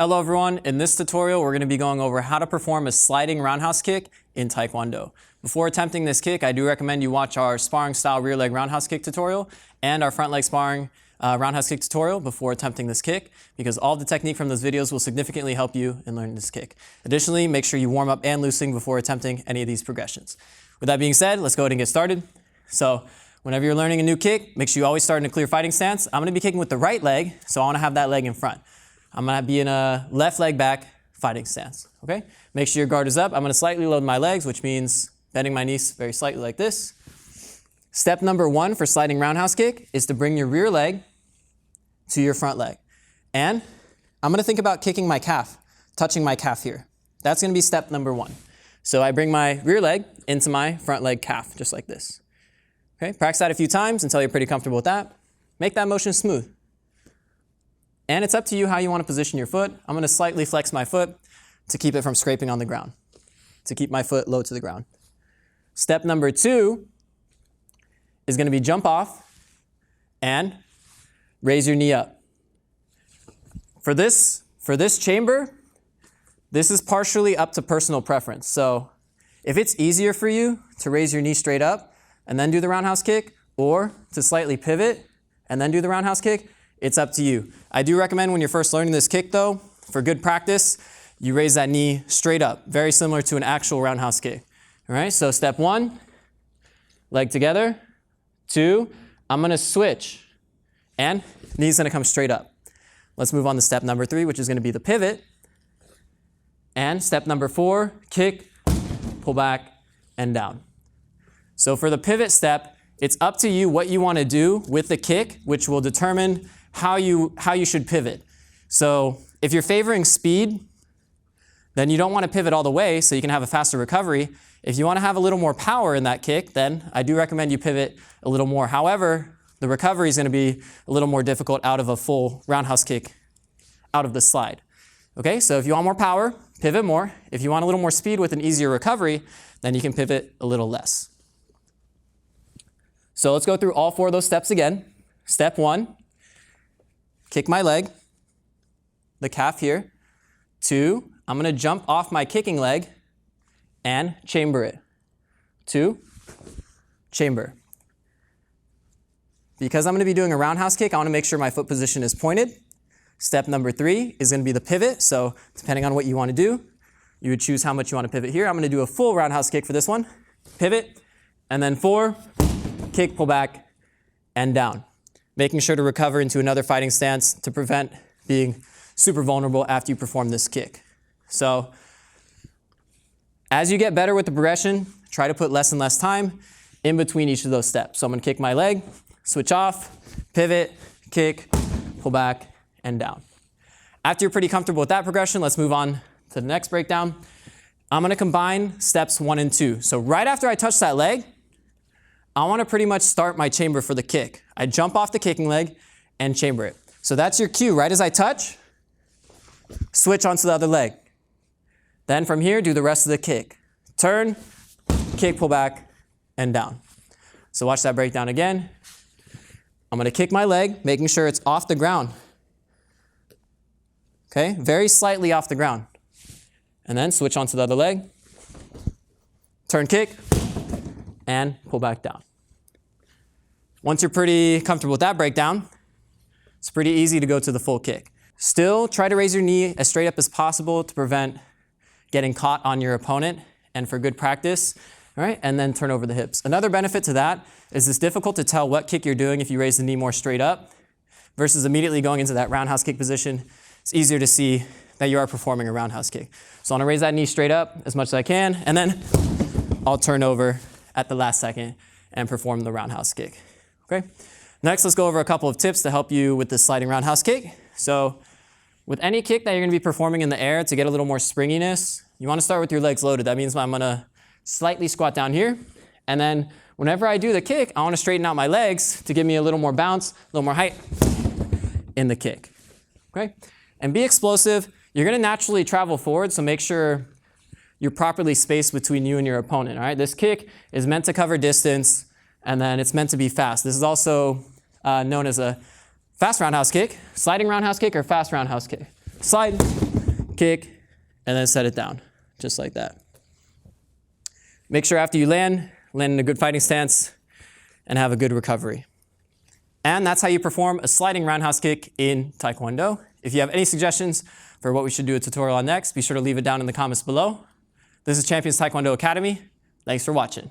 Hello everyone, in this tutorial we're going to be going over how to perform a sliding roundhouse kick in Taekwondo. Before attempting this kick, I do recommend you watch our sparring style rear leg roundhouse kick tutorial and our front leg sparring roundhouse kick tutorial before attempting this kick, because all of the technique from those videos will significantly help you in learning this kick. Additionally, make sure you warm up and loosen before attempting any of these progressions. With that being said, let's go ahead and get started. So whenever you're learning a new kick, make sure you always start in a clear fighting stance. I'm going to be kicking with the right leg, so I want to have that leg in front. I'm going to be in a left leg back fighting stance, okay? Make sure your guard is up. I'm going to slightly load my legs, which means bending my knees very slightly like this. Step number one for sliding roundhouse kick is to bring your rear leg to your front leg. And I'm going to think about kicking my calf, touching my calf here. That's going to be step number one. So I bring my rear leg into my front leg calf, just like this. Okay, practice that a few times until you're pretty comfortable with that. Make that motion smooth. And it's up to you how you want to position your foot. I'm going to slightly flex my foot to keep it from scraping on the ground, to keep my foot low to the ground. Step number two is going to be jump off and raise your knee up. For this chamber, this is partially up to personal preference. So if it's easier for you to raise your knee straight up and then do the roundhouse kick, or to slightly pivot and then do the roundhouse kick, it's up to you. I do recommend when you're first learning this kick though, for good practice, you raise that knee straight up, very similar to an actual roundhouse kick. All right, so step one, leg together. Two, I'm gonna switch and knee's gonna come straight up. Let's move on to step number three, which is gonna be the pivot. And step number four, kick, pull back, and down. So for the pivot step, it's up to you what you wanna do with the kick, which will determine how you should pivot. So if you're favoring speed, then you don't want to pivot all the way so you can have a faster recovery. If you want to have a little more power in that kick, then I do recommend you pivot a little more. However, the recovery is going to be a little more difficult out of a full roundhouse kick out of the slide. Okay, so if you want more power, pivot more. If you want a little more speed with an easier recovery, then you can pivot a little less. So let's go through all four of those steps again. Step one, kick my leg, the calf here. Two, I'm going to jump off my kicking leg and chamber it. Two, chamber. Because I'm going to be doing a roundhouse kick, I want to make sure my foot position is pointed. Step number three is going to be the pivot. So depending on what you want to do, you would choose how much you want to pivot here. I'm going to do a full roundhouse kick for this one. Pivot, and then four, kick, pull back, and down. Making sure to recover into another fighting stance to prevent being super vulnerable after you perform this kick. So as you get better with the progression, try to put less and less time in between each of those steps. So I'm going to kick my leg, switch off, pivot, kick, pull back, and down. After you're pretty comfortable with that progression, let's move on to the next breakdown. I'm going to combine steps one and two. So right after I touch that leg, I want to pretty much start my chamber for the kick. I jump off the kicking leg and chamber it. So that's your cue. Right as I touch, switch onto the other leg. Then from here, do the rest of the kick. Turn, kick, pull back, and down. So watch that breakdown again. I'm going to kick my leg, making sure it's off the ground. Okay, very slightly off the ground. And then switch onto the other leg. Turn, kick, and pull back down. Once you're pretty comfortable with that breakdown, it's pretty easy to go to the full kick. Still, try to raise your knee as straight up as possible to prevent getting caught on your opponent and for good practice, all right? And then turn over the hips. Another benefit to that is it's difficult to tell what kick you're doing if you raise the knee more straight up versus immediately going into that roundhouse kick position. It's easier to see that you are performing a roundhouse kick. So I want to raise that knee straight up as much as I can, and then I'll turn over at the last second and perform the roundhouse kick. Okay? Next, let's go over a couple of tips to help you with this sliding roundhouse kick. So with any kick that you're going to be performing in the air to get a little more springiness, you want to start with your legs loaded. That means I'm going to slightly squat down here, and then whenever I do the kick, I want to straighten out my legs to give me a little more bounce, a little more height in the kick. Okay? And be explosive. You're going to naturally travel forward, so make sure you're properly spaced between you and your opponent. All right? This kick is meant to cover distance, and then it's meant to be fast. This is also known as a fast roundhouse kick, sliding roundhouse kick, or fast roundhouse kick. Slide, kick, and then set it down, just like that. Make sure after you land in a good fighting stance, and have a good recovery. And that's how you perform a sliding roundhouse kick in Taekwondo. If you have any suggestions for what we should do a tutorial on next, be sure to leave it down in the comments below. This is Champions Taekwondo Academy. Thanks for watching.